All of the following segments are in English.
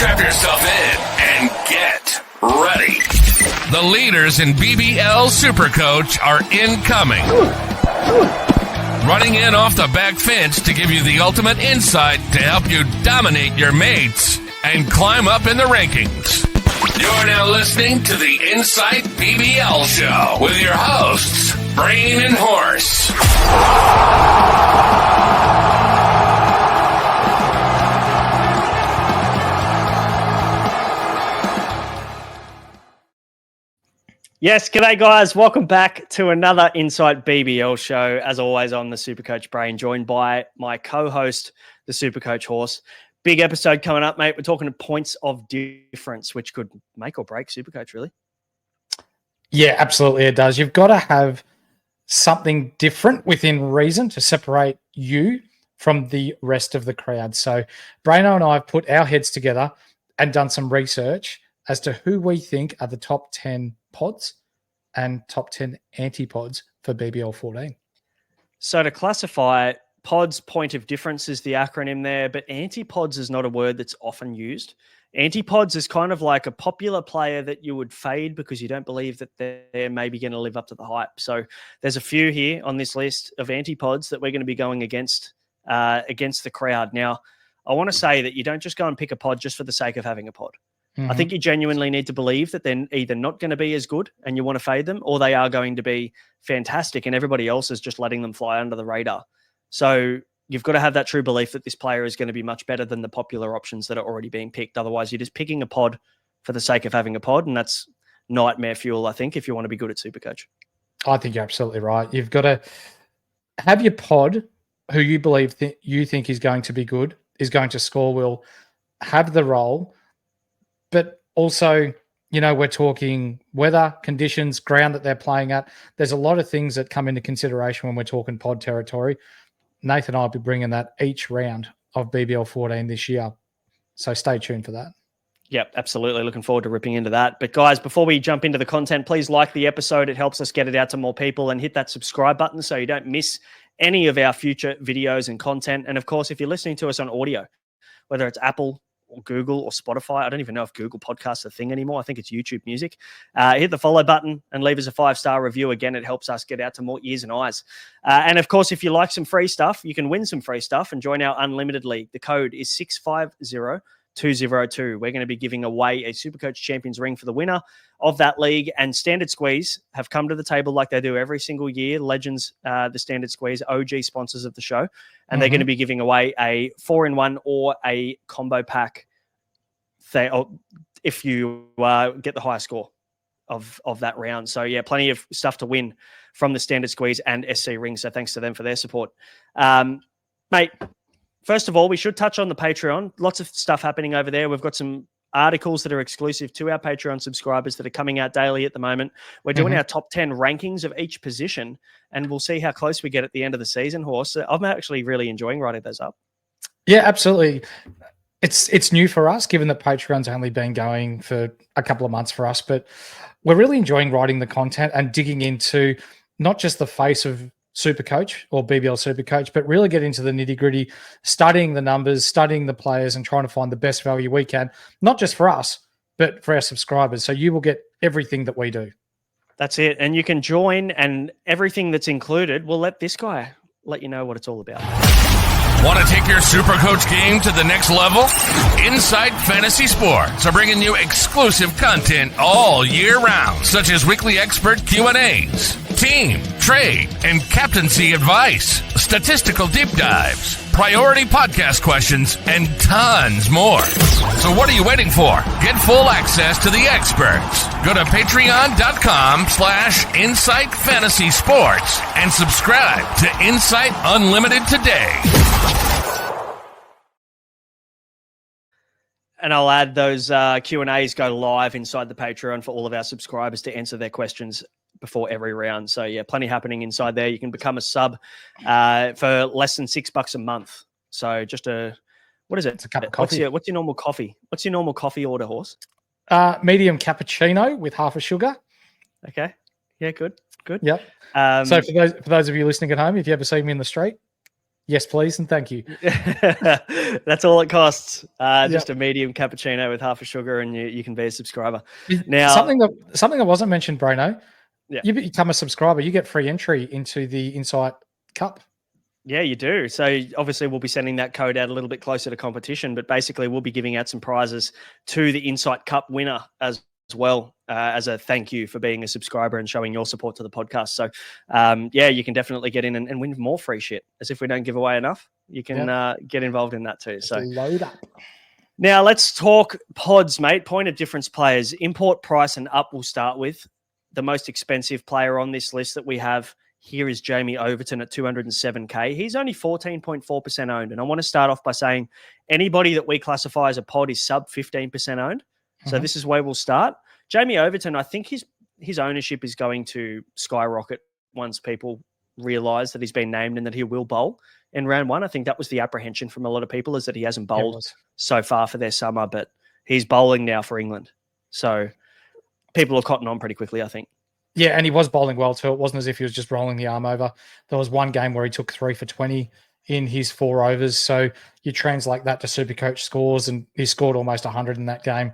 Strap yourself in and get ready. The leaders in BBL Supercoach are incoming. Running in off the back fence to give you the ultimate insight to help you dominate your mates and climb up in the rankings. You're now listening to the Insight BBL Show with your hosts, Brain and Horse. Yes, g'day guys. Welcome back to another Insight BBL show. As always, I'm the Supercoach Brain, joined by my co-host, the Supercoach Horse. Big episode coming up, mate. We're talking points of difference, which could make or break Supercoach, really. Yeah, absolutely it does. You've got to have something different within reason to separate you from the rest of the crowd. So Braino and I have put our heads together and done some research as to who we think are the top 10 pods and top 10 anti-pods for BBL 14. So to classify, pods, point of difference is the acronym there, but anti-pods is not a word that's often used. Anti-pods is kind of like a popular player that you would fade because you don't believe that they're maybe going to live up to the hype. So there's a few here on this list of anti-pods that we're going to be going against the crowd. Now, I want to say that you don't just go and pick a pod just for the sake of having a pod. I think you genuinely need to believe that they're either not going to be as good and you want to fade them, or they are going to be fantastic and everybody else is just letting them fly under the radar. So you've got to have that true belief that this player is going to be much better than the popular options that are already being picked. Otherwise, you're just picking a pod for the sake of having a pod, and that's nightmare fuel, I think, if you want to be good at Supercoach. I think you're absolutely right. You've got to have your pod who you believe you think is going to be good, is going to score, will have the role. But also, you know, we're talking weather, conditions, ground that they're playing at. There's a lot of things that come into consideration when we're talking pod territory. Nathan and I will be bringing that each round of BBL 14 this year. So stay tuned for that. Yep, absolutely. Looking forward to ripping into that. But guys, before we jump into the content, please like the episode. It helps us get it out to more people, and hit that subscribe button so you don't miss any of our future videos and content. And of course, if you're listening to us on audio, whether it's Apple or Google or Spotify, I don't even know if Google Podcasts are a thing anymore. I think it's YouTube Music. Hit the follow button and leave us a 5-star review. Again, it helps us get out to more ears and eyes. And of course, if you like some free stuff, you can win some free stuff and join our Unlimited League. The code is 650202. We're going to be giving away a Supercoach Champions ring for the winner of that league. And Standard Squeeze have come to the table like they do every single year. Legends, the Standard Squeeze, OG sponsors of the show. And they're going to be giving away a 4-in-1 or a combo pack if you get the highest score of that round. So, yeah, plenty of stuff to win from the Standard Squeeze and SC Ring. So thanks to them for their support. Mate, first of all, we should touch on the Patreon. Lots of stuff happening over there. We've got some articles that are exclusive to our Patreon subscribers that are coming out daily at the moment. We're doing our top 10 rankings of each position, and we'll see how close we get at the end of the season, Horse. I'm actually really enjoying writing those up. Yeah, absolutely. It's new for us, given that Patreon's only been going for a couple of months for us, but we're really enjoying writing the content and digging into not just the face of Supercoach or BBL Supercoach, but really get into the nitty-gritty, studying the numbers, studying the players, and trying to find the best value we can, not just for us, but for our subscribers. So you will get everything that we do. That's it. And you can join, and everything that's included, we'll let this guy let you know what it's all about. Want to take your Supercoach game to the next level? Insight Fantasy Sports are bringing you exclusive content all year round, such as weekly expert Q&As, team, trade, and captaincy advice, statistical deep dives, priority podcast questions, and tons more. So what are you waiting for? Get full access to the experts. Go to patreon.com/Insight Fantasy Sports and subscribe to Insight Unlimited today. And I'll add those Q&As go live inside the Patreon for all of our subscribers to answer their questions before every round. So, yeah, plenty happening inside there. You can become a sub for less than $6 a month. So just what is it? It's a cup of coffee. What's your normal coffee? What's your normal coffee order, Horse? Medium cappuccino with half a sugar. Okay. Yeah, good. Yep. So for those of you listening at home, if you ever see me in the street, Yes, please, and thank you. That's all it costs. Yep. Just a medium cappuccino with half a sugar, and you can be a subscriber. Now, something that wasn't mentioned, Braino. Yeah. You become a subscriber, you get free entry into the Insight Cup. Yeah, you do. So obviously we'll be sending that code out a little bit closer to competition, but basically we'll be giving out some prizes to the Insight Cup winner as well, as a thank you for being a subscriber and showing your support to the podcast. So yeah, you can definitely get in and win more free shit. As if we don't give away enough, you can get involved in that too. Just so load up. Now let's talk pods, mate. Point of difference players. Import price and up we'll start with. The most expensive player on this list that we have here is Jamie Overton at 207K. He's only 14.4% owned. And I want to start off by saying anybody that we classify as a pod is sub 15% owned. So this is where we'll start. Jamie Overton, I think his ownership is going to skyrocket once people realise that he's been named and that he will bowl in round one. I think that was the apprehension from a lot of people, is that he hasn't bowled so far for their summer, but he's bowling now for England. So people will cotton on pretty quickly, I think. Yeah, and he was bowling well too. It wasn't as if he was just rolling the arm over. There was one game where he took 3 for 20 in his 4 overs. So you translate that to Supercoach scores, and he scored almost 100 in that game.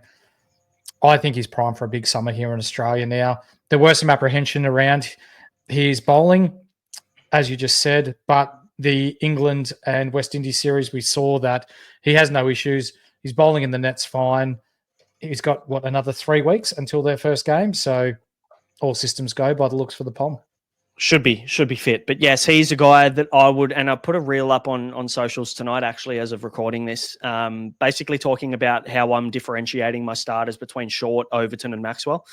I think he's primed for a big summer here in Australia now. There were some apprehension around his bowling, as you just said, but the England and West Indies series, we saw that he has no issues. He's bowling in the nets fine. He's got, another 3 weeks until their first game. So all systems go by the looks for the Pom. Should be fit. But yes, he's a guy that I would, and I put a reel up on socials tonight, actually, as of recording this, basically talking about how I'm differentiating my starters between Short, Overton, and Maxwell.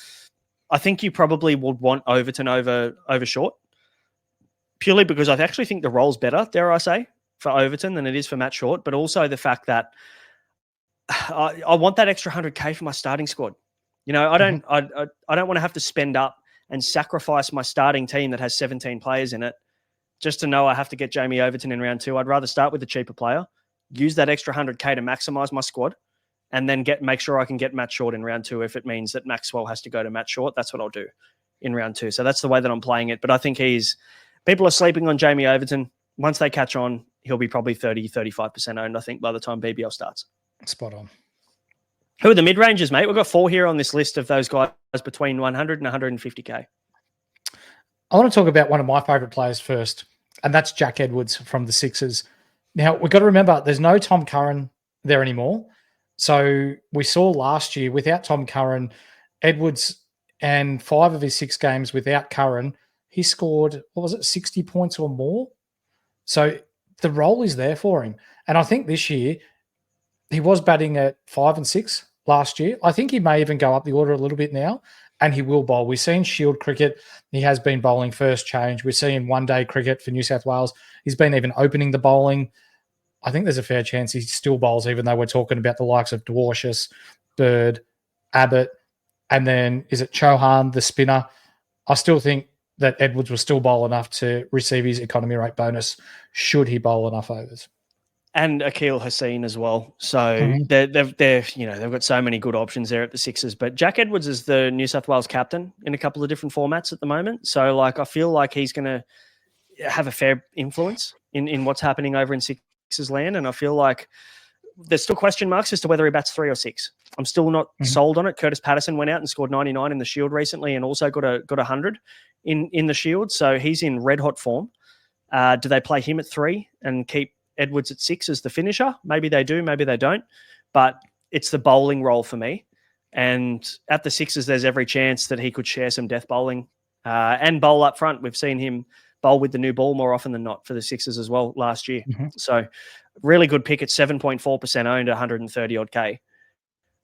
I think you probably would want Overton over Short, purely because I actually think the role's better, dare I say, for Overton than it is for Matt Short, but also the fact that I want that extra 100K for my starting squad. You know, I don't want to have to spend up and sacrifice my starting team that has 17 players in it just to know I have to get Jamie Overton in round 2. I'd rather start with the cheaper player, use that extra 100K to maximize my squad, and then make sure I can get Matt Short in round 2. If it means that Maxwell has to go to Matt Short, that's what I'll do in round 2. So that's the way that I'm playing it. But I think people are sleeping on Jamie Overton. Once they catch on, he'll be probably 30, 35% owned, I think, by the time BBL starts. Spot on. Who are the mid-rangers, mate? We've got 4 here on this list of those guys between 100 and 150K. I want to talk about one of my favourite players first, and that's Jack Edwards from the Sixers. Now, we've got to remember, there's no Tom Curran there anymore. So we saw last year, without Tom Curran, Edwards, and 5 of his 6 games without Curran, he scored, 60 points or more? So the role is there for him. And I think this year, he was batting at 5 and 6 last year. I think he may even go up the order a little bit now, and he will bowl. We've seen Shield cricket. He has been bowling first change. We're seeing one-day cricket for New South Wales. He's been even opening the bowling. I think there's a fair chance he still bowls, even though we're talking about the likes of Dwarshuis, Bird, Abbott, and then is it Chauhan, the spinner? I still think that Edwards will still bowl enough to receive his economy rate bonus should he bowl enough overs. And Akil Haseen as well. So they've got so many good options there at the Sixers. But Jack Edwards is the New South Wales captain in a couple of different formats at the moment. So I feel like he's going to have a fair influence in what's happening over in Sixers land. And I feel like there's still question marks as to whether he bats 3 or 6. I'm still not sold on it. Curtis Patterson went out and scored 99 in the Shield recently, and also got 100 in the Shield. So he's in red hot form. Do they play him at 3 and keep Edwards at 6 as the finisher? Maybe they do, maybe they don't. But it's the bowling role for me. And at the Sixers, there's every chance that he could share some death bowling and bowl up front. We've seen him bowl with the new ball more often than not for the Sixers as well last year. So really good pick at 7.4% owned, 130 odd K.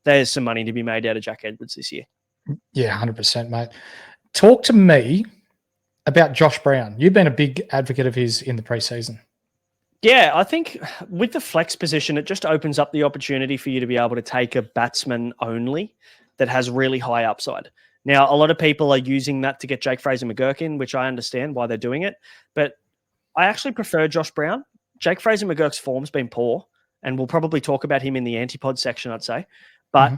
There's some money to be made out of Jack Edwards this year. Yeah, 100%, mate. Talk to me about Josh Brown. You've been a big advocate of his in the preseason. Yeah, I think with the flex position, it just opens up the opportunity for you to be able to take a batsman only that has really high upside. Now, a lot of people are using that to get Jake Fraser-McGurk in, which I understand why they're doing it. But I actually prefer Josh Brown. Jake Fraser-McGurk's form's been poor, and we'll probably talk about him in the Anti-P.O.D section, I'd say. But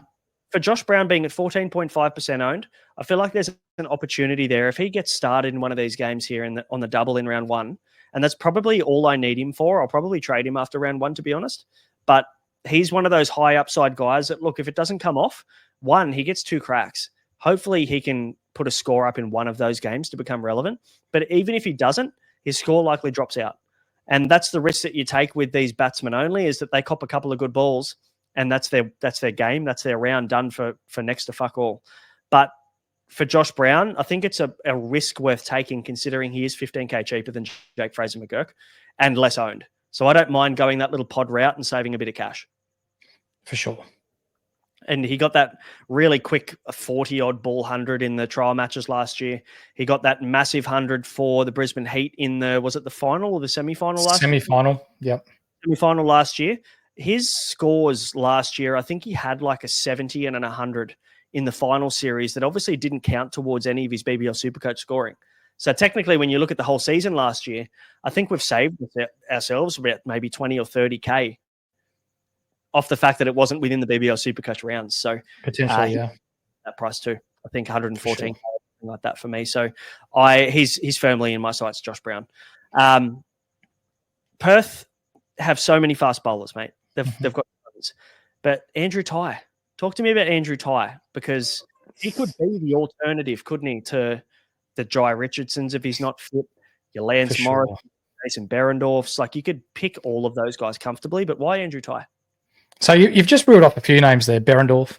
for Josh Brown being at 14.5% owned, I feel like there's an opportunity there. If he gets started in one of these games here on the double in round 1, And that's probably all I need him for. I'll probably trade him after round 1, to be honest. But he's one of those high upside guys that, look, if it doesn't come off, one, he gets 2 cracks. Hopefully he can put a score up in one of those games to become relevant. But even if he doesn't, his score likely drops out. And that's the risk that you take with these batsmen only, is that they cop a couple of good balls and that's their game. That's their round done for next to fuck all. But for Josh Brown, I think it's a risk worth taking, considering he is 15K cheaper than Jake Fraser-McGurk and less owned. So I don't mind going that little pod route and saving a bit of cash. For sure. And he got that really quick 40-odd ball 100 in the trial matches last year. He got that massive 100 for the Brisbane Heat in was it the final or the semi-final last year? Semi-final, yep. Semi-final last year. His scores last year, I think he had like a 70 and a 100 in the final series that obviously didn't count towards any of his BBL Supercoach scoring. So technically, when you look at the whole season last year, I think we've saved ourselves about maybe 20 or 30K off the fact that it wasn't within the BBL Supercoach rounds. So potentially, that price too. I think 114, sure. something like that for me. So he's firmly in my sights, Josh Brown. Perth have so many fast bowlers, mate. They've got tons. But Andrew Tye, talk to me about Andrew Tye, because he could be the alternative, couldn't he, to the Jai Richardsons if he's not fit, your Lance Morris, Jason Berendorfs. Like, you could pick all of those guys comfortably, but why Andrew Tye? So you've just reeled off a few names there: Berendorf,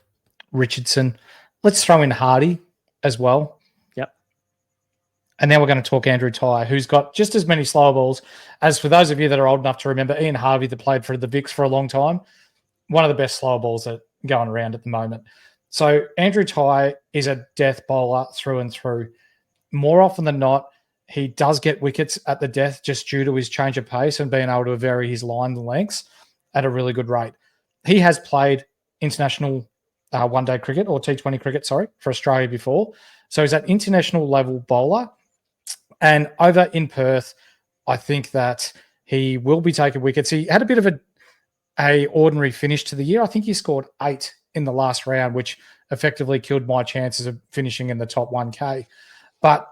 Richardson. Let's throw in Hardy as well. Yep. And then we're going to talk Andrew Tye, who's got just as many slower balls as, for those of you that are old enough to remember, Ian Harvey, that played for the Vicks for a long time, one of the best slower balls that going around at the moment. So Andrew Tye is a death bowler through and through. More often than not, he does get wickets at the death just due to his change of pace and being able to vary his line lengths at a really good rate. He has played international one-day cricket, or T20 cricket, for Australia before. So he's an international level bowler. And over in Perth, I think that he will be taking wickets. He had a bit of a ordinary finish to the year. I think he scored 8 in the last round, which effectively killed my chances of finishing in the top 1K. But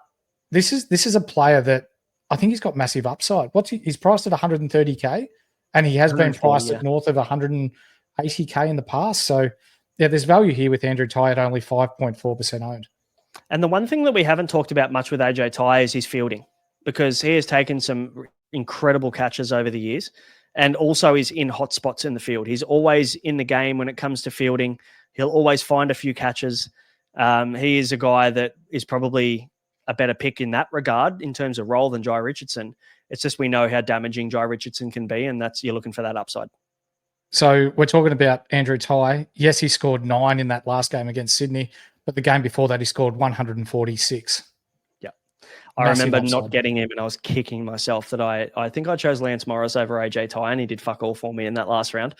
this is a player that I think he's got massive upside. He's priced at 130K, and he has been priced at north of 180K in the past. So, yeah, there's value here with Andrew Tye at only 5.4% owned. And the one thing that we haven't talked about much with AJ Tye is his fielding, because he has taken some incredible catches over the years, and also is in hot spots in the field. He's always in the game when it comes to fielding. He'll always find a few catches. He is a guy that is probably a better pick in that regard in terms of role than Jai Richardson. It's just we know how damaging Jai Richardson can be, and you're looking for that upside. So we're talking about Andrew Tye. Yes, he scored 9 in that last game against Sydney, but the game before that he scored 146. Yeah. I remember not getting him, and I was kicking myself that I think I chose Lance Morris over AJ Tye, and he did fuck all for me in that last round.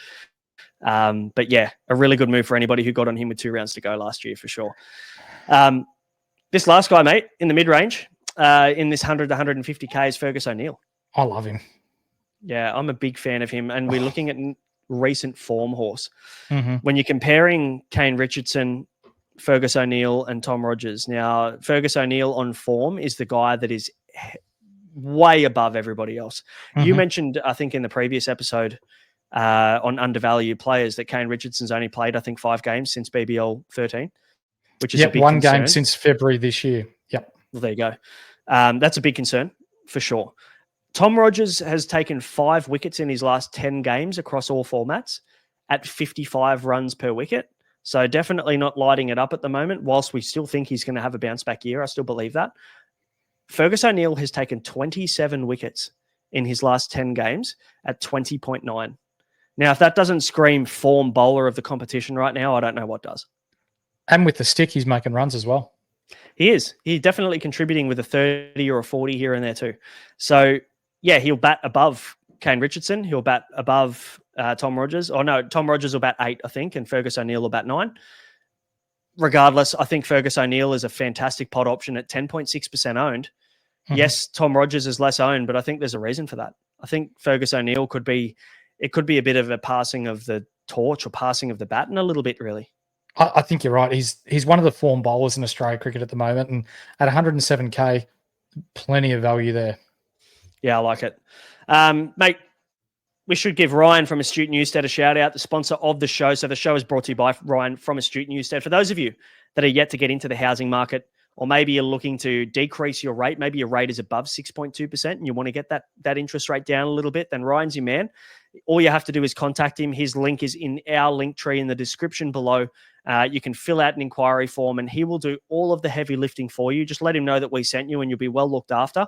But yeah, a really good move for anybody who got on him with 2 rounds to go last year for sure. This last guy, mate, in the mid-range, in this 100 to 150K is Fergus O'Neill. I love him. Yeah, I'm a big fan of him, and we're looking at recent form horse. Mm-hmm. When you're comparing Kane Richardson, Fergus O'Neill, and Tom Rogers, now Fergus O'Neill on form is the guy that is way above everybody else. Mm-hmm. You mentioned, I think in the previous episode on undervalued players, that Kane Richardson's only played, I think, 5 games since BBL 13, which is a big 1 concern. game since February this year. Yep. Well, there you go. That's a big concern for sure. Tom Rogers has taken 5 wickets in his last 10 games across all formats at 55 runs per wicket. So definitely not lighting it up at the moment. Whilst we still think he's going to have a bounce back year, I still believe that. Fergus O'Neill has taken 27 wickets in his last 10 games at 20.9. Now, if that doesn't scream form bowler of the competition right now, I don't know what does. And with the stick, he's making runs as well. He is. He's definitely contributing with a 30 or a 40 here and there too. So, yeah, he'll bat above Kane Richardson. He'll bat above Tom Rogers. Oh, no, Tom Rogers will bat 8, I think, and Fergus O'Neill will bat 9. Regardless, I think Fergus O'Neill is a fantastic pod option at 10.6% owned. Mm-hmm. Yes, Tom Rogers is less owned, but I think there's a reason for that. I think Fergus O'Neill could be a bit of a passing of the torch or passing of the baton a little bit, really. I think you're right. He's one of the form bowlers in Australia cricket at the moment, and at 107K, plenty of value there. Yeah, I like it. Mate, we should give Ryan from Astute Newstead a shout out, the sponsor of the show. So the show is brought to you by Ryan from Astute Newstead. For those of you that are yet to get into the housing market, or maybe you're looking to decrease your rate, maybe your rate is above 6.2% and you want to get that interest rate down a little bit, then Ryan's your man. All you have to do is contact him. His link is in our link tree in the description below. You can fill out an inquiry form and he will do all of the heavy lifting for you. Just let him know that we sent you and you'll be well looked after.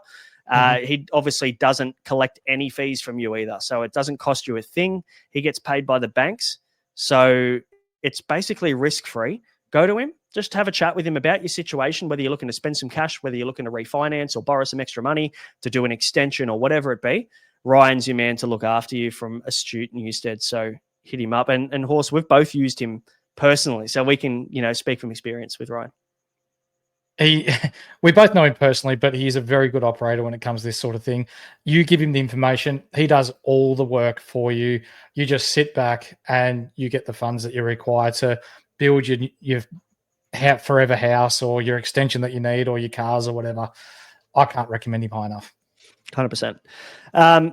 He obviously doesn't collect any fees from you either. So it doesn't cost you a thing. He gets paid by the banks. So it's basically risk-free. Go to him. Just have a chat with him about your situation, whether you're looking to spend some cash, whether you're looking to refinance or borrow some extra money to do an extension or whatever it be. Ryan's your man to look after you from Astute Newstead. So hit him up. And Horse, we've both used him personally. So we can, speak from experience with Ryan. We both know him personally, but he is a very good operator when it comes to this sort of thing. You give him the information, he does all the work for you. You just sit back and you get the funds that you require to build your forever house or your extension that you need or your cars or whatever. I can't recommend him high enough. 100%.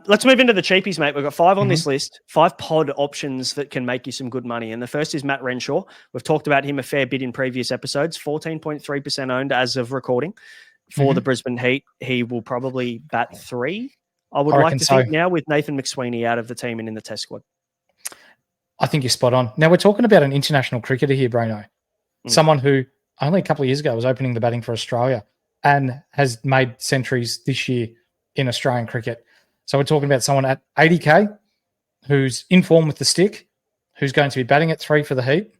Let's move into the cheapies, mate. We've got 5 on this list, 5 pod options that can make you some good money. And the first is Matt Renshaw. We've talked about him a fair bit in previous episodes, 14.3% owned as of recording for the Brisbane Heat. He will probably bat 3, I would like to think now, with Nathan McSweeney out of the team and in the test squad. I think you're spot on. Now, we're talking about an international cricketer here, Braino. Someone who only a couple of years ago was opening the batting for Australia and has made centuries this year in Australian cricket. So we're talking about someone at 80K who's in form with the stick, who's going to be batting at 3 for the Heat.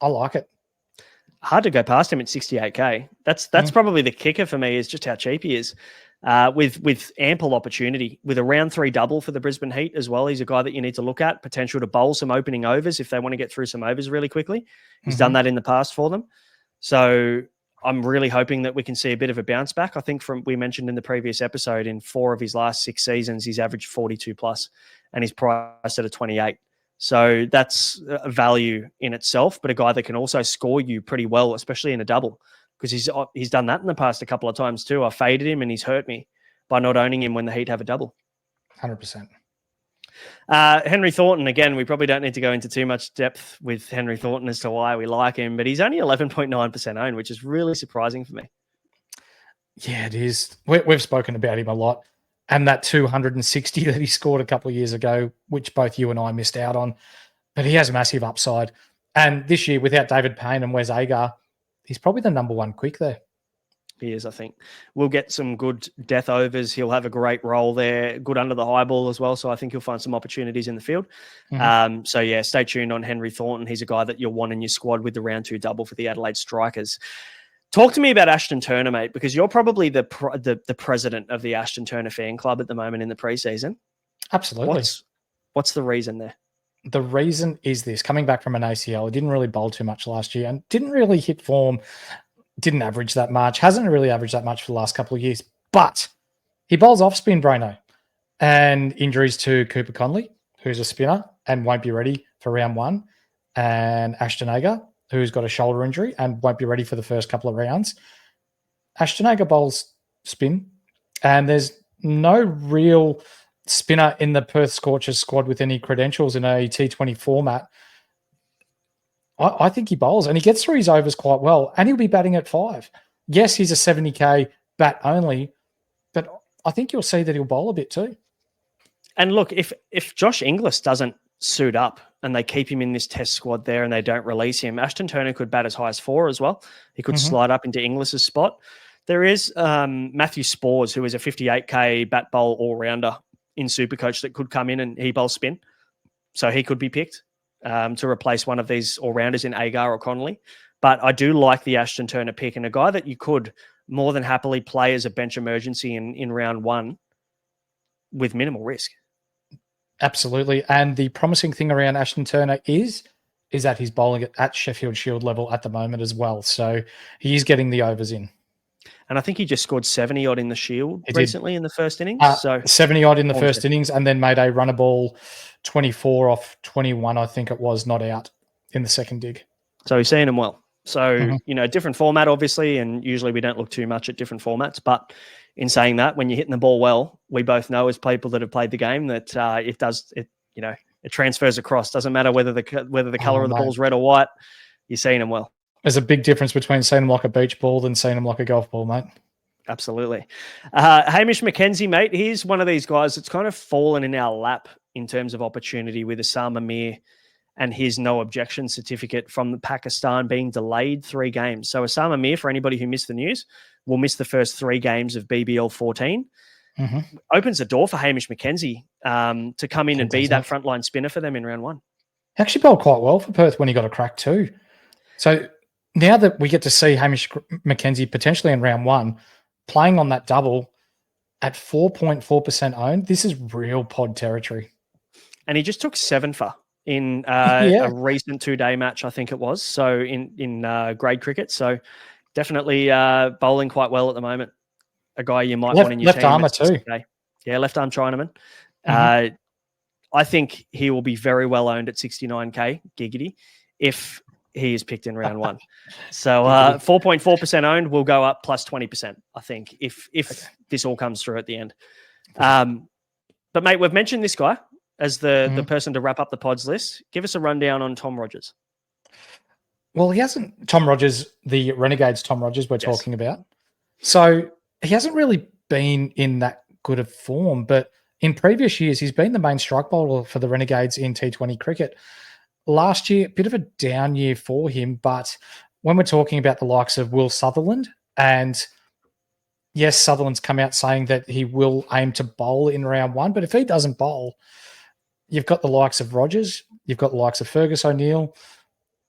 I like it. Hard to go past him at 68K. That's probably the kicker for me, is just how cheap he is. With ample opportunity, with a round 3 double for the Brisbane Heat as well. He's a guy that you need to look at, potential to bowl some opening overs if they want to get through some overs really quickly. He's done that in the past for them. So I'm really hoping that we can see a bit of a bounce back. I think we mentioned in the previous episode, in 4 of his last 6 seasons, he's averaged 42 plus and he's priced at a 28. So that's a value in itself, but a guy that can also score you pretty well, especially in a double, because he's done that in the past a couple of times too. I faded him and he's hurt me by not owning him when the Heat have a double. 100%. Henry Thornton, again, we probably don't need to go into too much depth with Henry Thornton as to why we like him, but he's only 11.9% owned, which is really surprising for me. Yeah, it is. We've spoken about him a lot. And that 260 that he scored a couple of years ago, which both you and I missed out on. But he has a massive upside. And this year, without David Payne and Wes Agar, he's probably the number 1 quick there. He is, I think. We'll get some good death overs. He'll have a great role there, good under the high ball as well. So I think he'll find some opportunities in the field. So yeah, stay tuned on Henry Thornton. He's a guy that you'll want in your squad with the round 2 double for the Adelaide Strikers. Talk to me about Ashton Turner, mate, because you're probably the president of the Ashton Turner fan club at the moment in the preseason. Absolutely. What's the reason there? The reason is this: coming back from an ACL, he didn't really bowl too much last year and didn't really hit form, didn't average that much, hasn't really averaged that much for the last couple of years, but he bowls off spin, Braino, and injuries to Cooper Conley, who's a spinner and won't be ready for round 1, and Ashton Agar, who's got a shoulder injury and won't be ready for the first couple of rounds. Ashton Agar bowls spin, and there's no real spinner in the Perth Scorchers squad with any credentials in a T20 format. I think he bowls, and he gets through his overs quite well, and he'll be batting at 5. Yes, he's a 70K bat only, but I think you'll see that he'll bowl a bit too. And look, if Josh Inglis doesn't suit up and they keep him in this test squad there and they don't release him, Ashton Turner could bat as high as 4 as well. He could slide up into Inglis's spot. There is Matthew Spores, who is a 58K bat bowl all-rounder in Supercoach that could come in and he bowls spin. So he could be picked to replace one of these all-rounders in Agar or Connolly. But I do like the Ashton Turner pick, and a guy that you could more than happily play as a bench emergency in round 1 with minimal risk. Absolutely. And the promising thing around Ashton Turner is that he's bowling at Sheffield Shield level at the moment as well. So he is getting the overs in. And I think he just scored 70-odd in the Shield recently in the first innings. 70-odd in the first innings, and then made a runner ball 24 off 21, I think it was, not out in the second dig. So he's seeing them well. So, different format, obviously, and usually we don't look too much at different formats, but in saying that, when you're hitting the ball well, we both know as people that have played the game that it transfers across. Doesn't matter whether the color of the ball's red or white. You're seeing them well. There's a big difference between seeing them like a beach ball than seeing them like a golf ball, mate. Absolutely. Hamish McKenzie, mate, he's one of these guys that's kind of fallen in our lap in terms of opportunity with Osama Mir and his no objection certificate from Pakistan being delayed 3 games. So Osama Mir, for anybody who missed the news, will miss the first 3 games of BBL 14. Mm-hmm. Opens the door for Hamish McKenzie to come in and be that frontline spinner for them in round 1. He actually bowled quite well for Perth when he got a crack too. So now that we get to see Hamish McKenzie potentially in round 1, playing on that double at 4.4% owned, this is real pod territory. And he just took 7 for in a recent 2-day match, I think it was. So in grade cricket. So definitely bowling quite well at the moment. A guy you might want in your left team. Armour too. Yeah, left arm Chinaman. Mm-hmm. I think he will be very well owned at 69k giggity if he is picked in round 1. So 4.4% owned will go up plus 20%, I think, if this all comes through at the end. But mate, we've mentioned this guy as the person to wrap up the pods list. Give us a rundown on Tom Rogers. Well, he hasn't. Tom Rogers, the Renegades Tom Rogers we're talking about. So he hasn't really been in that good of form, but in previous years, he's been the main strike bowler for the Renegades in T20 cricket. Last year, a bit of a down year for him, but when we're talking about the likes of Will Sutherland, and yes, Sutherland's come out saying that he will aim to bowl in round 1, but if he doesn't bowl, you've got the likes of Rogers, you've got the likes of Fergus O'Neill.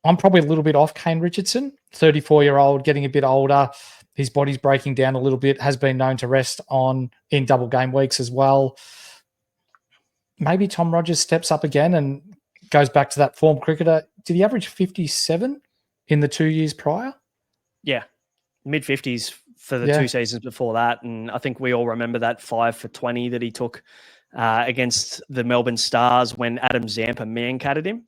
I'm probably a little bit off Kane Richardson, 34-year-old, getting a bit older. His body's breaking down a little bit, has been known to rest in double game weeks as well. Maybe Tom Rogers steps up again and goes back to that form cricketer. Did he average 57 in the 2 years prior? Yeah, mid-50s for the 2 seasons before that. And I think we all remember that 5 for 20 that he took against the Melbourne Stars when Adam Zampa man-catted him.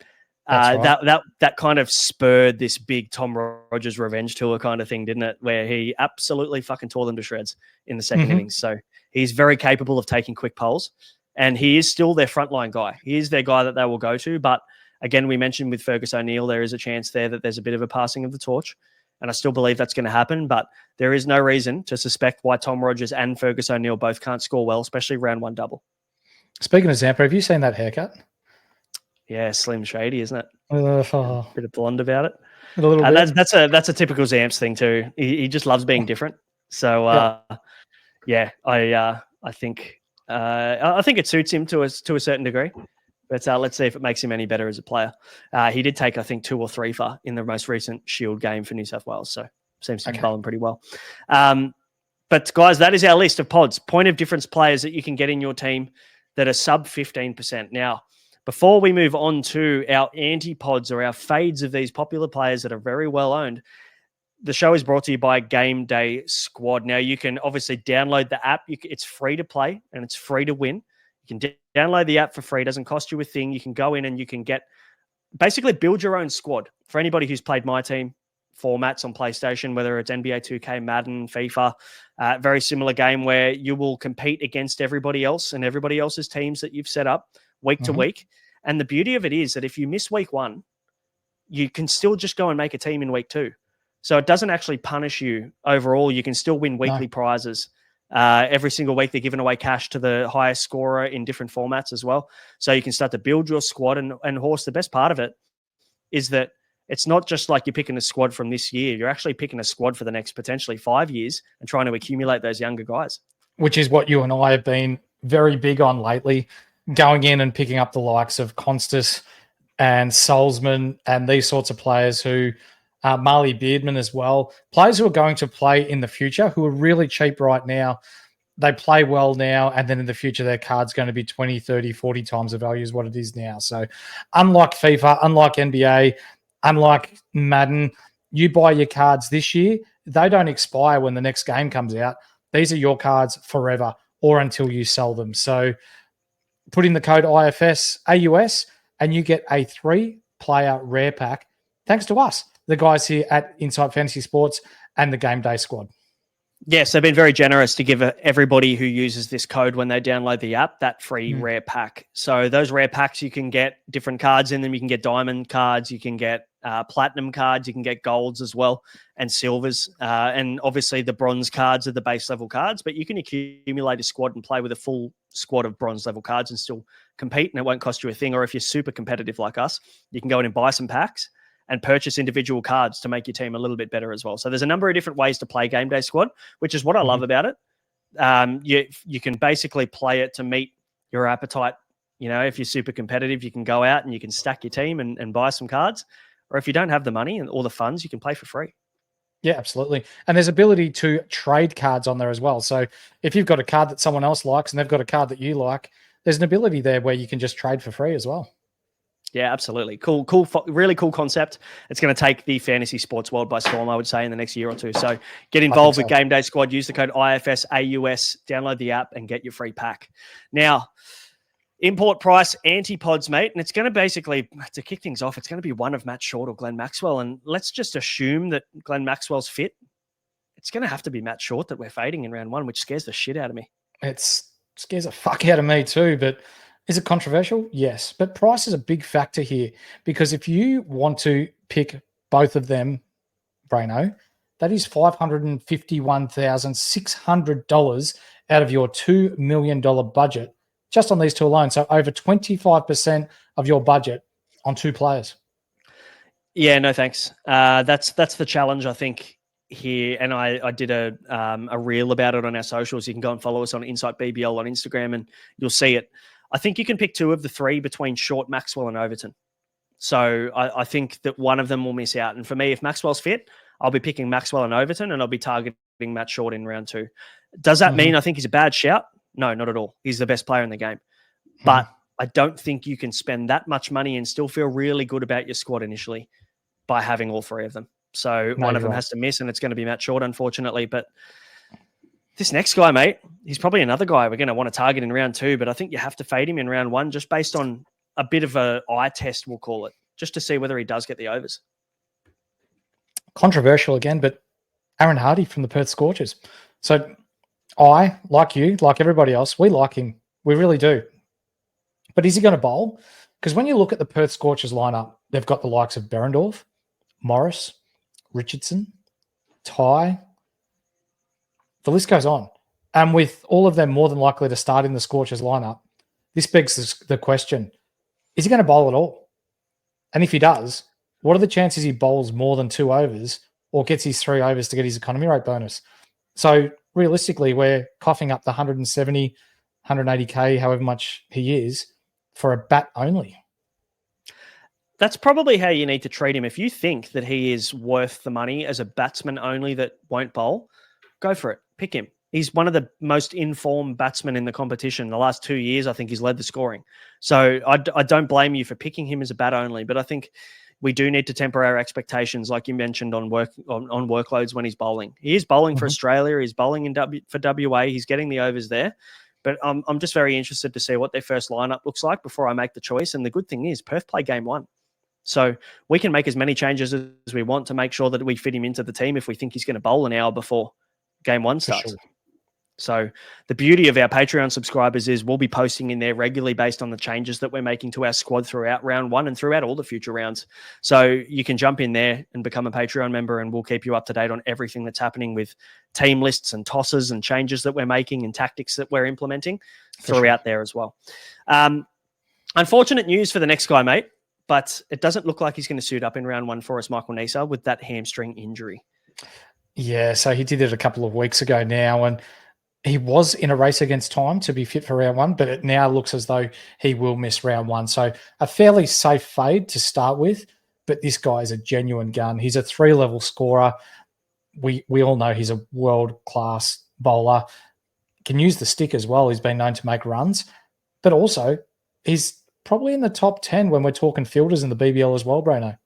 Right. That kind of spurred this big Tom Rogers revenge tour kind of thing, didn't it? Where he absolutely fucking tore them to shreds in the second innings. So he's very capable of taking quick poles, and he is still their frontline guy. He is their guy that they will go to. But again, we mentioned with Fergus O'Neill, there is a chance there that there's a bit of a passing of the torch, and I still believe that's going to happen. But there is no reason to suspect why Tom Rogers and Fergus O'Neill both can't score well, especially round 1 double. Speaking of Zampa, have you seen that haircut? Yeah, slim shady, isn't it? A bit of blonde about it. A little bit. That's a typical Zamps thing too. He just loves being different. So I think it suits him to a certain degree. But let's see if it makes him any better as a player. He did take, I think, 2 or 3 for in the most recent Shield game for New South Wales. So seems to be bowling pretty well. But guys, that is our list of pods. Point of difference players that you can get in your team that are sub 15%. Now, before we move on to our anti-pods or our fades of these popular players that are very well owned, the show is brought to you by Game Day Squad. Now, you can obviously download the app. It's free to play and it's free to win. You can download the app for free. It doesn't cost you a thing. You can go in and you can basically build your own squad. For anybody who's played my team formats on PlayStation, whether it's NBA 2K, Madden, FIFA, very similar game where you will compete against everybody else and everybody else's teams that you've set up week to week. And the beauty of it is that if you miss week 1, you can still just go and make a team in week 2. So it doesn't actually punish you overall. You can still win weekly prizes. Every single week, they're giving away cash to the highest scorer in different formats as well. So you can start to build your squad. And Horse, the best part of it is that it's not just like you're picking a squad from this year. You're actually picking a squad for the next potentially 5 years and trying to accumulate those younger guys. Which is what you and I have been very big on lately. Going in and picking up the likes of Constas and Solzman and these sorts of players who, Marley Beardman as well, players who are going to play in the future, who are really cheap right now. They play well now, and then in the future, their card's going to be 20, 30, 40 times the value is what it is now. So unlike FIFA, unlike NBA, unlike Madden, you buy your cards this year, they don't expire when the next game comes out. These are your cards forever or until you sell them. So put in the code IFS AUS and you get a 3-player rare pack thanks to us, the guys here at Inside Fantasy Sports and the Game Day Squad. Yes, they've been very generous to give everybody who uses this code when they download the app that free rare pack. So those rare packs, you can get different cards in them. You can get diamond cards, you can get platinum cards, you can get golds as well, and silvers. And obviously the bronze cards are the base level cards, but you can accumulate a squad and play with a full squad of bronze level cards and still compete, and it won't cost you a thing. Or if you're super competitive like us, you can go in and buy some packs and purchase individual cards to make your team a little bit better as well. So there's a number of different ways to play Game Day Squad, which is what I love about it. You can basically play it to meet your appetite. You know, if you're super competitive, you can go out and you can stack your team and buy some cards. Or if you don't have the money and all the funds, you can play for free. Yeah, absolutely. And there's ability to trade cards on there as well. So if you've got a card that someone else likes and they've got a card that you like, there's an ability there where you can just trade for free as well. Yeah, absolutely. Cool, really cool concept. It's going to take the fantasy sports world by storm, I would say, in the next year or two. So get involved with Game Day Squad. Use the code IFSAUS, download the app, and get your free pack. Now, import price Anti-Pods, mate, and it's going to basically, to kick things off, it's going to be one of Matt Short or Glenn Maxwell. And let's just assume that Glenn Maxwell's fit. It's going to have to be Matt Short that we're fading in round one, which scares the shit out of me. It scares the fuck out of me too, but is it controversial? Yes. But price is a big factor here, because if you want to pick both of them, Braino, that is $551,600 out of your $2 million budget just on these two alone. So over 25% of your budget on two players. Yeah, no thanks. That's the challenge, I think, here. And I did a reel about it on our socials. You can go and follow us on Insight BBL on Instagram and you'll see it. I think you can pick two of the three between Short, Maxwell, and Overton. So I think that one of them will miss out. And for me, if Maxwell's fit, I'll be picking Maxwell and Overton, and I'll be targeting Matt Short in round two. Does that mean I think he's a bad shout? No, not at all. He's the best player in the game. But I don't think you can spend that much money and still feel really good about your squad initially by having all three of them. So one of them has to miss, and it's going to be Matt Short, unfortunately. But this next guy, mate, he's probably another guy we're going to want to target in round two, but I think you have to fade him in round one just based on a bit of an eye test, we'll call it, just to see whether he does get the overs. Controversial again, but Aaron Hardy from the Perth Scorchers. So I, like you, like everybody else, we like him. We really do. But is he going to bowl? Because when you look at the Perth Scorchers lineup, they've got the likes of Berendorf, Morris, Richardson, Ty. The list goes on. And with all of them more than likely to start in the Scorchers lineup, this begs the question, is he going to bowl at all? And if he does, what are the chances he bowls more than 2 overs or gets his 3 overs to get his economy rate bonus? So realistically, we're coughing up the 170, 180K, however much he is, for a bat only. That's probably how you need to treat him. If you think that he is worth the money as a batsman only that won't bowl, go for it. Pick him. He's one of the most informed batsmen in the competition. The last 2 years, I think he's led the scoring. So I don't blame you for picking him as a bat only, but I think we do need to temper our expectations, like you mentioned, on workloads when he's bowling. He is bowling for Australia. He's bowling for WA. He's getting the overs there. But I'm just very interested to see what their first lineup looks like before I make the choice. And the good thing is Perth play game one. So we can make as many changes as we want to make sure that we fit him into the team if we think he's going to bowl an hour before game one starts. Sure. So the beauty of our Patreon subscribers is we'll be posting in there regularly based on the changes that we're making to our squad throughout round one and throughout all the future rounds. So you can jump in there and become a Patreon member, and we'll keep you up to date on everything that's happening with team lists and tosses and changes that we're making and tactics that we're implementing throughout there as well. Unfortunate news for the next guy, mate, but it doesn't look like he's going to suit up in round one for us, Michael Nisa, with that hamstring injury. Yeah, so he did it a couple of weeks ago now, and he was in a race against time to be fit for round one, but it now looks as though he will miss round one. So a fairly safe fade to start with, but this guy is a genuine gun. He's a 3-level scorer. We all know he's a world-class bowler. Can use the stick as well. He's been known to make runs, but also he's probably in the top 10 when we're talking fielders in the BBL as well, Braino.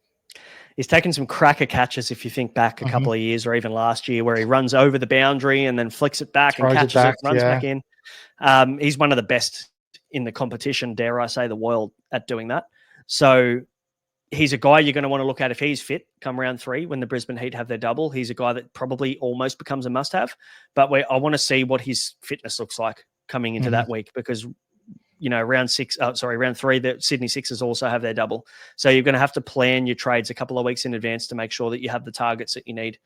He's taken some cracker catches if you think back a couple of years or even last year where he runs over the boundary and then flicks it back and catches it, runs back in. He's one of the best in the competition, dare I say, the world at doing that. So he's a guy you're going to want to look at if he's fit come round 3 when the Brisbane Heat have their double. He's a guy that probably almost becomes a must-have. But I want to see what his fitness looks like coming into that week because, round 3, the Sydney Sixers also have their double. So you're going to have to plan your trades a couple of weeks in advance to make sure that you have the targets that you need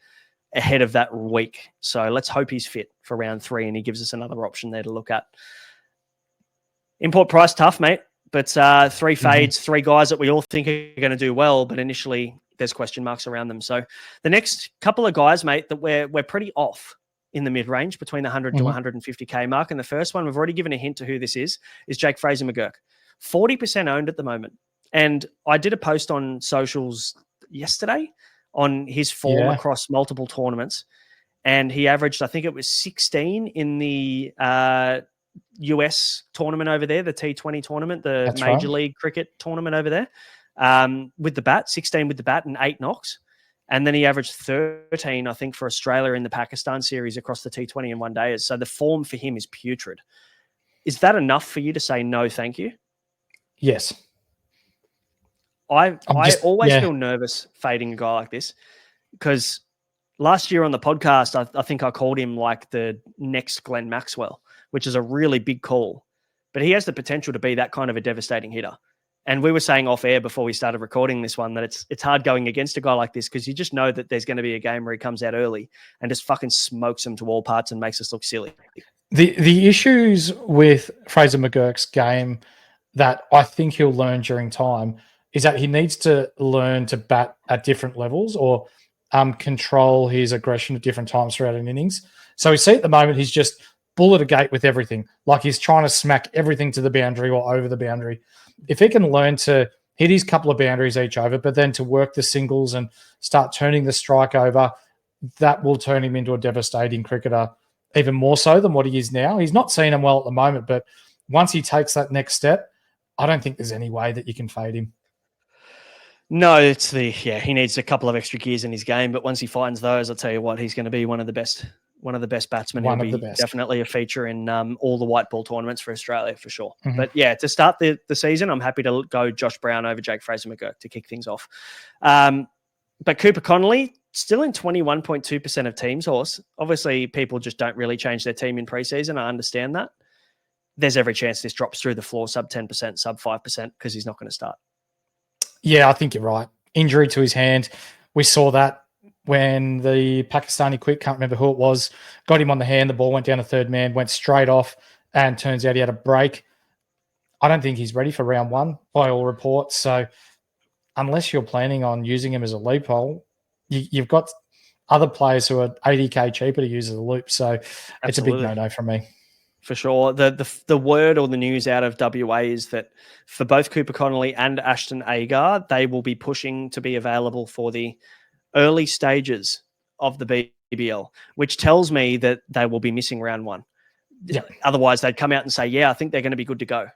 ahead of that week. So let's hope he's fit for round 3 and he gives us another option there to look at. Import price, tough, mate. But 3 fades, 3 guys that we all think are going to do well, but initially there's question marks around them. So the next couple of guys, mate, that we're pretty off in the mid-range between the 100 to 150K mark. And the first one, we've already given a hint to who this is Jake Fraser-McGurk. 40% owned at the moment. And I did a post on socials yesterday on his form across multiple tournaments. And he averaged, I think it was 16 in the US tournament over there, the T20 tournament, the Major League Cricket tournament over there, with the bat, 16 with the bat and 8 knocks. And then he averaged 13, I think, for Australia in the Pakistan series across the T20 in 1 day. So the form for him is putrid. Is that enough for you to say no, thank you? Yes. I always feel nervous fading a guy like this because last year on the podcast, I think I called him like the next Glenn Maxwell, which is a really big call. But he has the potential to be that kind of a devastating hitter. And we were saying off air before we started recording this one that it's hard going against a guy like this because you just know that there's going to be a game where he comes out early and just fucking smokes them to all parts and makes us look silly. The issues with Fraser-McGurk's game that I think he'll learn during time is that he needs to learn to bat at different levels or control his aggression at different times throughout an innings. So we see at the moment he's just bullet a gate with everything, like he's trying to smack everything to the boundary or over the boundary. If he can learn to hit his couple of boundaries each over, but then to work the singles and start turning the strike over, that will turn him into a devastating cricketer, even more so than what he is now. He's not seeing him well at the moment, but once he takes that next step, I don't think there's any way that you can fade him. No, he needs a couple of extra gears in his game, but once he finds those, I'll tell you what, he's going to be one of the best batsmen. He'll be definitely a feature in all the white ball tournaments for Australia for sure. But yeah, to start the season, I'm happy to go Josh Brown over Jake Fraser-McGurk to kick things off. But Cooper Connolly, still in 21.2% of teams, horse. Obviously, people just don't really change their team in preseason. I understand that. There's every chance this drops through the floor, sub 10%, sub 5%, because he's not going to start. Yeah, I think you're right. Injury to his hand. We saw that when the Pakistani quick, can't remember who it was, got him on the hand. The ball went down to third man, went straight off, and turns out he had a break. I don't think he's ready for round 1 by all reports. So unless you're planning on using him as a loophole, you've got other players who are 80K cheaper to use as a loop. So it's a big no-no from me. For sure. The word or the news out of WA is that for both Cooper Connolly and Ashton Agar, they will be pushing to be available for the early stages of the BBL, which tells me that they will be missing round 1. Yep. Otherwise, they'd come out and say, yeah, I think they're going to be good to go.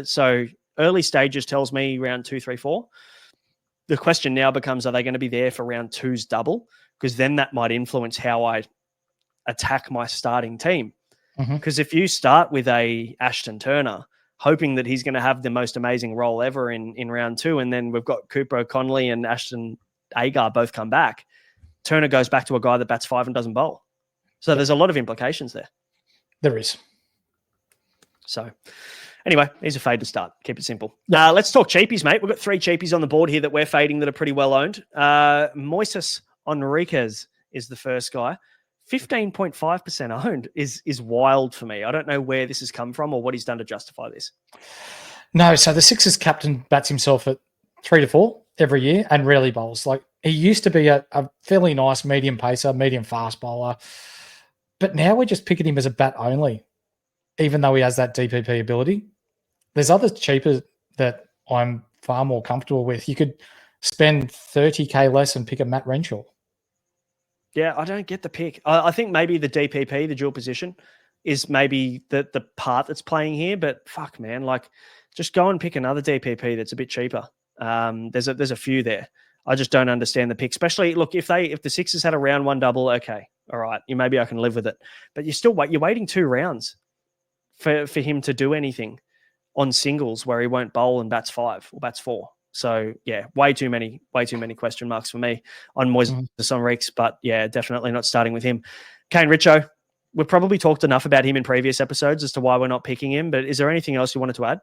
So early stages tells me round 2, 3, 4. The question now becomes, are they going to be there for round 2's double? Because then that might influence how I attack my starting team. Because if you start with a Ashton Turner, hoping that he's going to have the most amazing role ever in round 2, and then we've got Cooper Connolly and Ashton Agar both come back, Turner goes back to a guy that bats 5 and doesn't bowl. So there's a lot of implications there. There is. So anyway, he's a fade to start. Keep it simple. Let's talk cheapies, mate. We've got 3 cheapies on the board here that we're fading that are pretty well owned. Moises Enriquez is the first guy. 15.5% owned is wild for me. I don't know where this has come from or what he's done to justify this. No, so the Sixers captain bats himself at 3 to 4 every year and rarely bowls. Like he used to be a fairly nice medium pacer, medium fast bowler, but now we're just picking him as a bat only, even though he has that DPP ability. There's other cheaper that I'm far more comfortable with. You could spend 30K less and pick a Matt Renshaw. Yeah, I don't get the pick. I think maybe the DPP, the dual position, is maybe the part that's playing here. But fuck, man, like just go and pick another DPP that's a bit cheaper. There's a few there. I just don't understand the pick. Especially, look, if the Sixers had a round 1 double, okay, all right, maybe I can live with it. But you're waiting 2 rounds for him to do anything on singles where he won't bowl and bats 5 or bats 4. So yeah, way too many question marks for me on Moises Henriques, but yeah, definitely not starting with him. Kane Richo, we've probably talked enough about him in previous episodes as to why we're not picking him, but is there anything else you wanted to add?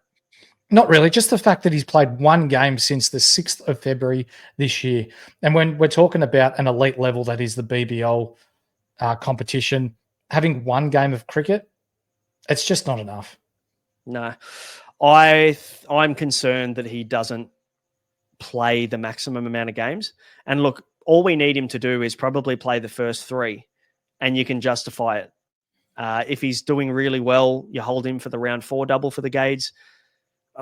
Not really, just the fact that he's played one game since the 6th of February this year. And when we're talking about an elite level that is the BBL competition, having one game of cricket, it's just not enough. No. I'm concerned that he doesn't play the maximum amount of games. And look, all we need him to do is probably play the first 3, and you can justify it. If he's doing really well, you hold him for the round 4 double for the Gades.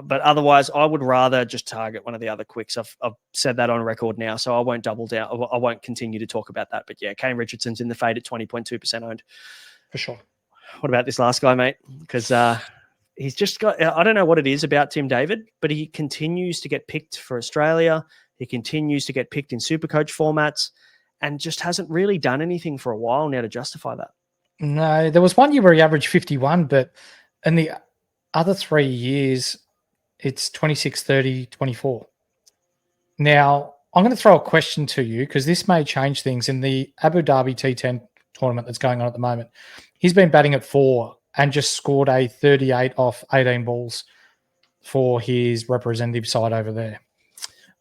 But otherwise, I would rather just target one of the other quicks. I've said that on record now, so I won't double down. I won't continue to talk about that. But yeah, Kane Richardson's in the fade at 20.2% owned. For sure. What about this last guy, mate? Because he's just got, I don't know what it is about Tim David, but he continues to get picked for Australia. He continues to get picked in Supercoach formats and just hasn't really done anything for a while now to justify that. No, there was one year where he averaged 51, but in the other 3 years, it's 26, 30, 24. Now, I'm going to throw a question to you because this may change things in the Abu Dhabi T10 tournament that's going on at the moment. He's been batting at 4 and just scored a 38 off 18 balls for his representative side over there.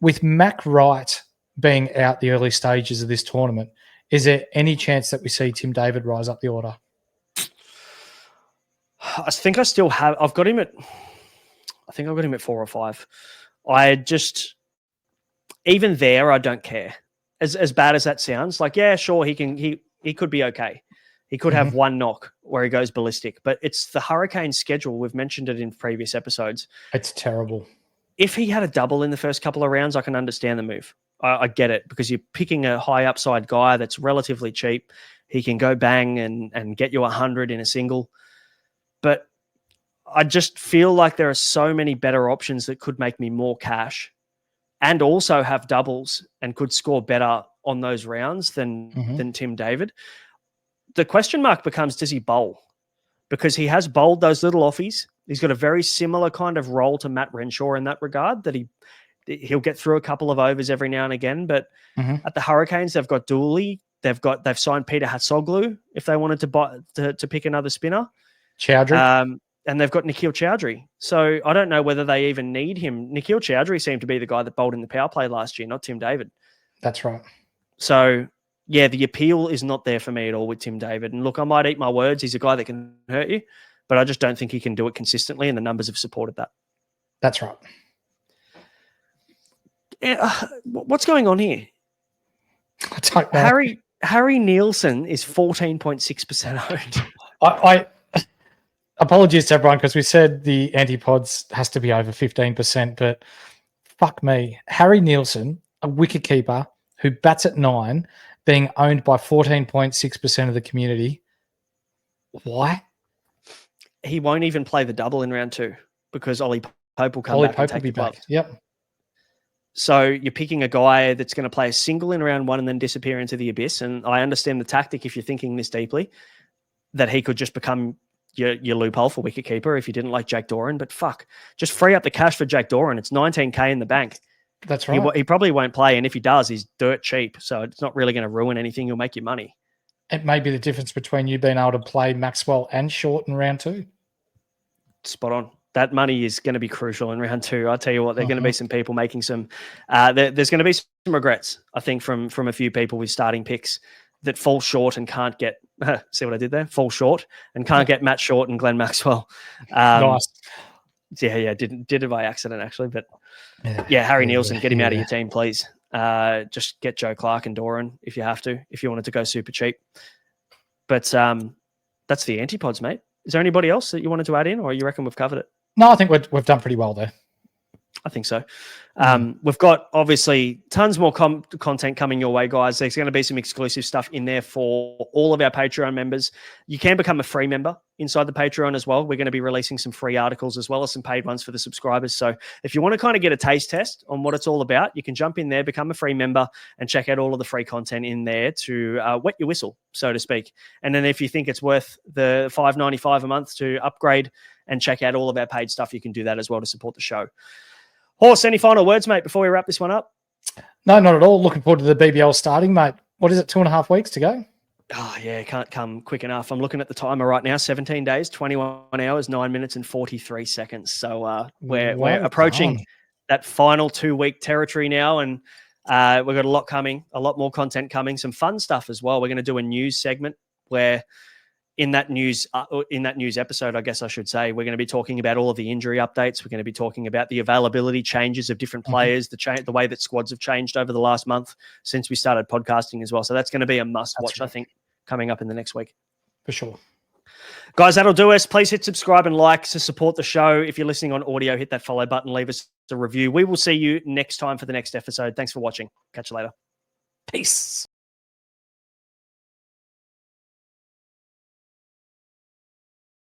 With Mac Wright being out the early stages of this tournament, is there any chance that we see Tim David rise up the order? I think I still have. I've got him at 4 or 5. I just, even there, I don't care. As bad as that sounds, like, yeah, sure, he could be okay. He could have one knock where he goes ballistic, but it's the Hurricane schedule. We've mentioned it in previous episodes. It's terrible. If he had a double in the first couple of rounds, I can understand the move. I get it because you're picking a high upside guy that's relatively cheap. He can go bang and get you 100 in a single. But I just feel like there are so many better options that could make me more cash and also have doubles and could score better on those rounds than Tim David. The question mark becomes, does he bowl? Because he has bowled those little offies. He's got a very similar kind of role to Matt Renshaw in that regard, that he'll get through a couple of overs every now and again. But at the Hurricanes, they've got Dooley. They've signed Peter Hatsoglu if they wanted to pick another spinner. Chowdhury. And they've got Nikhil Chowdhury. So I don't know whether they even need him. Nikhil Chowdhury seemed to be the guy that bowled in the power play last year, not Tim David. That's right. So, yeah, the appeal is not there for me at all with Tim David. And look, I might eat my words. He's a guy that can hurt you, but I just don't think he can do it consistently, and the numbers have supported that. That's right. What's going on here? I don't know. Harry Nielsen is 14.6% owned. I apologies to everyone because we said the Anti-Pods has to be over 15%, but fuck me. Harry Nielsen, a wicketkeeper who bats at 9, being owned by 14.6% of the community. Why? He won't even play the double in round 2 because Ollie Pope will come Ollie back Pope and take will be the glove. back. Yep. So you're picking a guy that's going to play a single in round 1 and then disappear into the abyss. And I understand the tactic if you're thinking this deeply, that he could just become your loophole for wicketkeeper if you didn't like Jake Doran. But fuck, just free up the cash for Jake Doran. It's 19K in the bank. That's right. He probably won't play. And if he does, he's dirt cheap. So it's not really going to ruin anything. He'll make you money. It may be the difference between you being able to play Maxwell and Short in round 2. Spot on. That money is going to be crucial in round 2. I'll tell you what, there are going to be some people making some, there's going to be some regrets, I think, from a few people with starting picks that fall short and can't get, see what I did there? Fall short and can't get Matt Short and Glenn Maxwell. Nice. Yeah, did it by accident actually, but yeah, Harry Nielsen, get him out of your team, please. Just get Joe Clark and Doran if you have to, if you wanted to go super cheap. But that's the Anti-Pods, mate. Is there anybody else that you wanted to add in, or you reckon we've covered it? No, I think we've done pretty well there. I think so. We've got obviously tons more content coming your way, guys. There's going to be some exclusive stuff in there for all of our Patreon members. You can become a free member inside the Patreon as well. We're going to be releasing some free articles as well as some paid ones for the subscribers. So if you want to kind of get a taste test on what it's all about, you can jump in there, become a free member, and check out all of the free content in there to wet your whistle, so to speak. And then if you think it's worth the $5.95 a month to upgrade and check out all of our paid stuff, you can do that as well to support the show. Horse, any final words, mate, before we wrap this one up? No, not at all. Looking forward to the BBL starting, mate. What is it, 2.5 weeks to go? Oh, yeah, can't come quick enough. I'm looking at the timer right now, 17 days, 21 hours, 9 minutes and 43 seconds. So we're approaching that final 2-week territory now, and we've got a lot coming, a lot more content coming, some fun stuff as well. We're going to do a news segment where in that news episode, I guess I should say, we're going to be talking about all of the injury updates. We're going to be talking about the availability changes of different players, the way that squads have changed over the last month since we started podcasting as well. So that's going to be a must-watch, I think, coming up in the next week. For sure. Guys, that'll do us. Please hit subscribe and like to support the show. If you're listening on audio, hit that follow button, leave us a review. We will see you next time for the next episode. Thanks for watching. Catch you later. Peace.